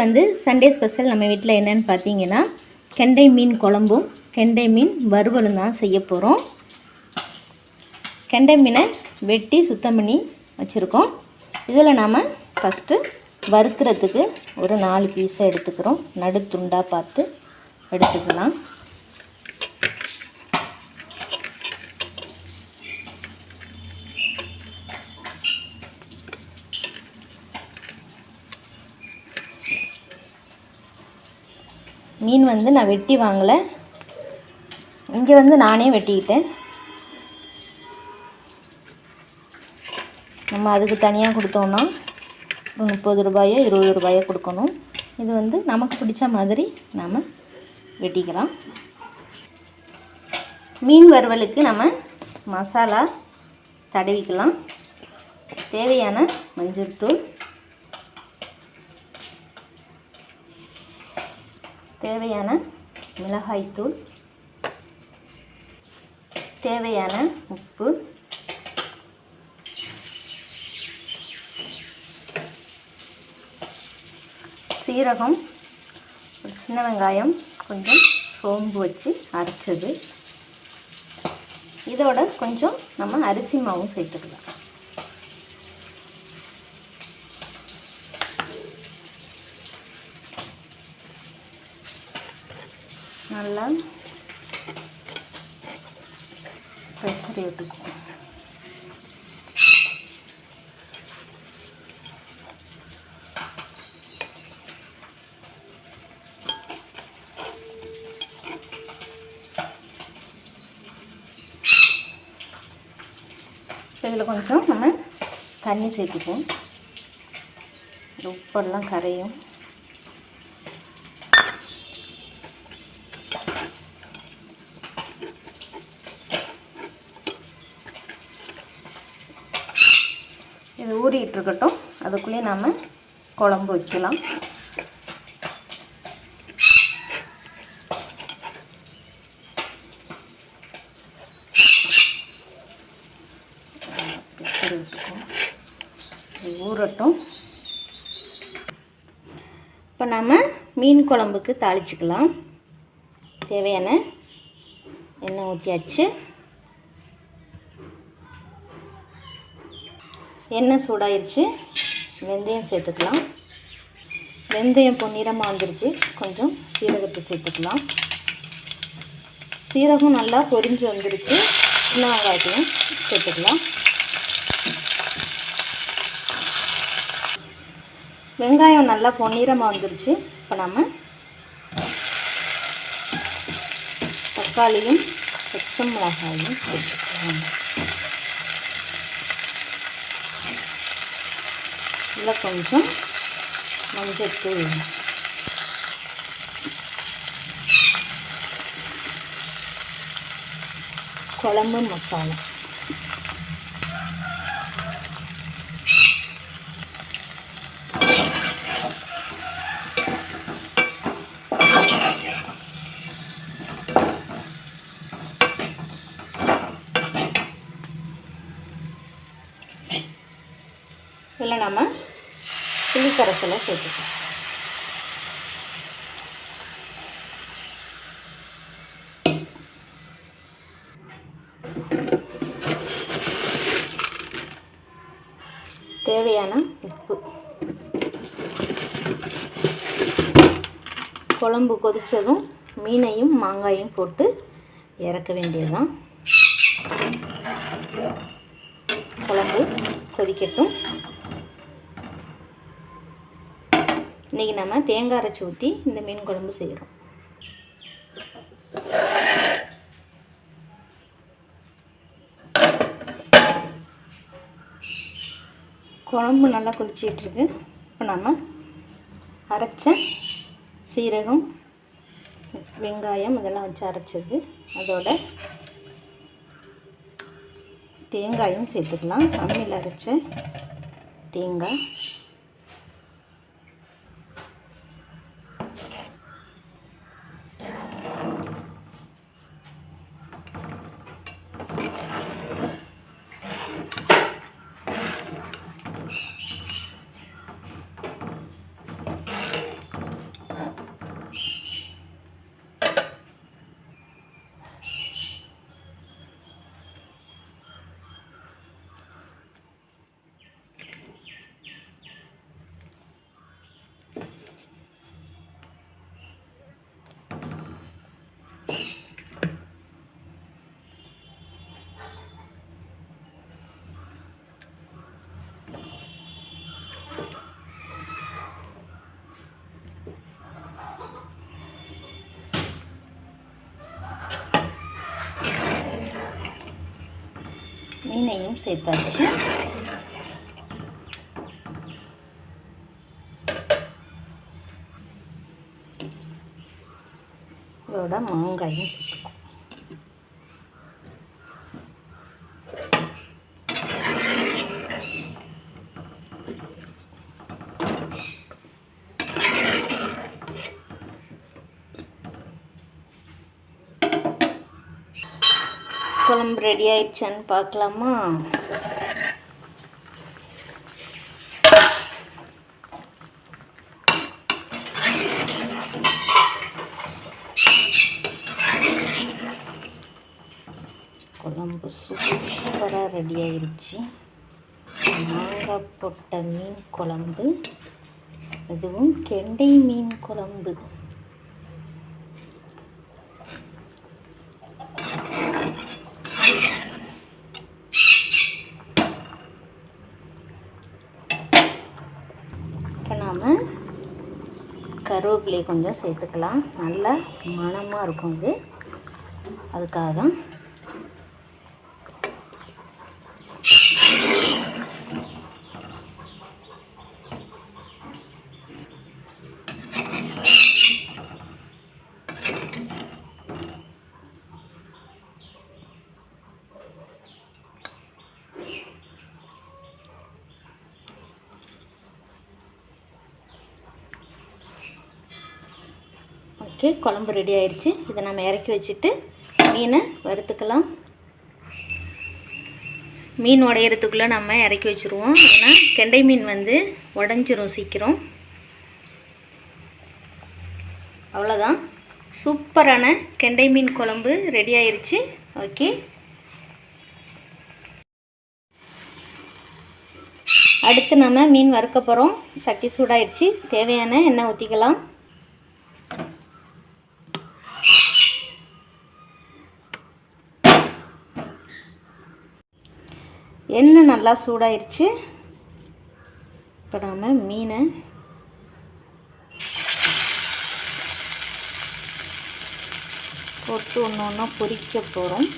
வந்து Sunday special நம்ம வீட்டில் என்னென்னு பார்த்தீங்கன்னா கெண்டை மீன் குழம்பும் கெண்டை மீன் வறுவலும் தான் செய்ய போகிறோம். கெண்டை மீனை வெட்டி சுத்தம் பண்ணி வச்சுருக்கோம். இதில் நாம் ஃபஸ்ட்டு வறுக்கிறதுக்கு ஒரு 4 பீஸை எடுத்துக்கிறோம். நடு துண்டாக பார்த்து எடுத்துக்கலாம். மீன் வந்து நான் வெட்டி வாங்கலை, இங்கே வந்து நானே வெட்டிக்கிட்டேன். நம்ம அதுக்கு தனியாக கொடுத்தோன்னா 30 ரூபாயோ 20 ரூபாயோ கொடுக்கணும். இது வந்து நமக்கு பிடிச்ச மாதிரி நாம் வெட்டிக்கலாம். மீன் வறுவலுக்கு நம்ம மசாலா தடவிக்கலாம். தேவையான மஞ்சள் தூள், தேவையான மிளகாய்த்தூள், தேவையான உப்பு, சீரகம், ஒரு சின்ன வெங்காயம், கொஞ்சம் சோம்பு வச்சு அரைச்சது. இதோட கொஞ்சம் நம்ம அரிசி மாவும் சேர்த்துக்கலாம். நல்லா பெசரி விட்டுக்குவோம். இதில் கொஞ்சம் நம்ம தண்ணி சேர்த்துக்குவோம். உப்பெல்லாம் கரையும். இது ஊறிட்டு இருக்கட்டும். அதுக்குள்ளேயே நாம் குழம்பு வைக்கலாம். ஊறட்டும். இப்போ நம்ம மீன் குழம்புக்கு தாளிச்சுக்கலாம். தேவையான எண்ணெய் ஊற்றியாச்சு. எண்ணெய் சூடாயிருச்சு. வெந்தயம் சேர்த்துக்கலாம். வெந்தயம் பொன்னிறமாக வந்துருச்சு. கொஞ்சம் சீரகத்தை சேர்த்துக்கலாம். சீரகம் நல்லா பொரிஞ்சு வந்துருச்சு. சின்ன வெங்காயத்தையும் சேர்த்துக்கலாம். வெங்காயம் நல்லா பொன்னிறமாக வந்துருச்சு. இப்போ நம்ம தக்காளியும் பச்சை மிளகாயும் சேர்த்துக்கலாம். இதில் கொஞ்சம் மஞ்சத்தூள், குழம்பு மசாலா, இதில் நம்ம புளி கரைசலை சேர்த்துக்கலாம். தேவையான உப்பு. குழம்பு கொதித்ததும் மீனையும் மாங்காயும் போட்டு இறக்க வேண்டியதுதான். குழம்பு கொதிக்கட்டும். இன்றைக்கி நம்ம தேங்காய் அரைச்சி ஊற்றி இந்த மீன் குழம்பு செய்கிறோம். குழம்பு நல்லா கொதிச்சிட்ருக்கு. இப்போ நம்ம அரைச்ச சீரகம், வெங்காயம் இதெல்லாம் வச்சு அரைச்சது, அதோட தேங்காயும் சேர்த்துக்கலாம். அம்மியில் அரைச்ச தேங்காய், மீனையும் சேர்த்தாச்சு. இதோட மாங்காயும் சேர்த்துக்கும். குழம்பு ரெடி ஆயிடுச்சான்னு பார்க்கலாமா? குழம்பு சூப்பராக ரெடி ஆயிடுச்சு. மாங்காய் போட்ட மீன் குழம்பு, இதுவும் கெண்டை மீன் குழம்பு. இப்போ நாம் கருவேப்பிலையை கொஞ்சம் சேர்த்துக்கலாம். நல்லா மணமாக இருக்கும் இது, அதுக்காக தான். ஓகே, குழம்பு ரெடி ஆயிடுச்சு. இதை நம்ம இறக்கி வச்சுட்டு மீனை வறுத்துக்கலாம். மீன் உடையிறதுக்குள்ளே நம்ம இறக்கி வச்சுருவோம். ஏன்னா கெண்டை மீன் வந்து உடஞ்சிரும் சீக்கிரம். அவ்வளோதான், சூப்பரான கெண்டை மீன் குழம்பு ரெடி ஆயிடுச்சு. ஓகே, அடுத்து நம்ம மீன் வறுக்க போகிறோம். சட்டி சூடாயிடுச்சு. தேவையான எண்ணெய் ஊற்றிக்கலாம். எண்ணெய் நல்லா சூடாயிருச்சு. இப்போ நாம் மீனை போட்டு ஒன்று ஒன்றா பொரிக்க போகிறோம்.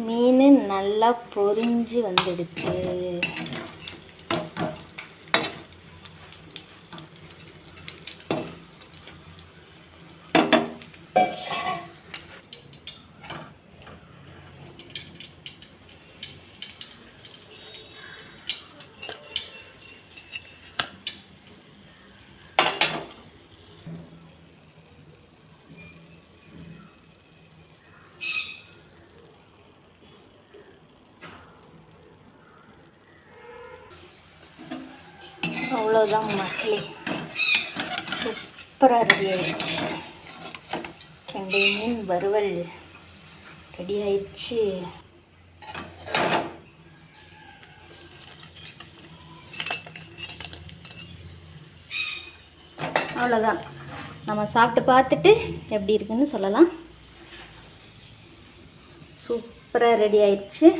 மீன் நல்லா பொரிஞ்சு வந்துடுச்சு. அவ்வளோதான் மக்களே, சூப்பராக ரெடி ஆயிடுச்சு. கெண்டை மீன் வறுவல் ரெடி ஆயிடுச்சு. அவ்வளோதான், நம்ம சாப்பிட்டு பார்த்துட்டு எப்படி இருக்குன்னு சொல்லலாம். சூப்பராக ரெடி ஆயிடுச்சு.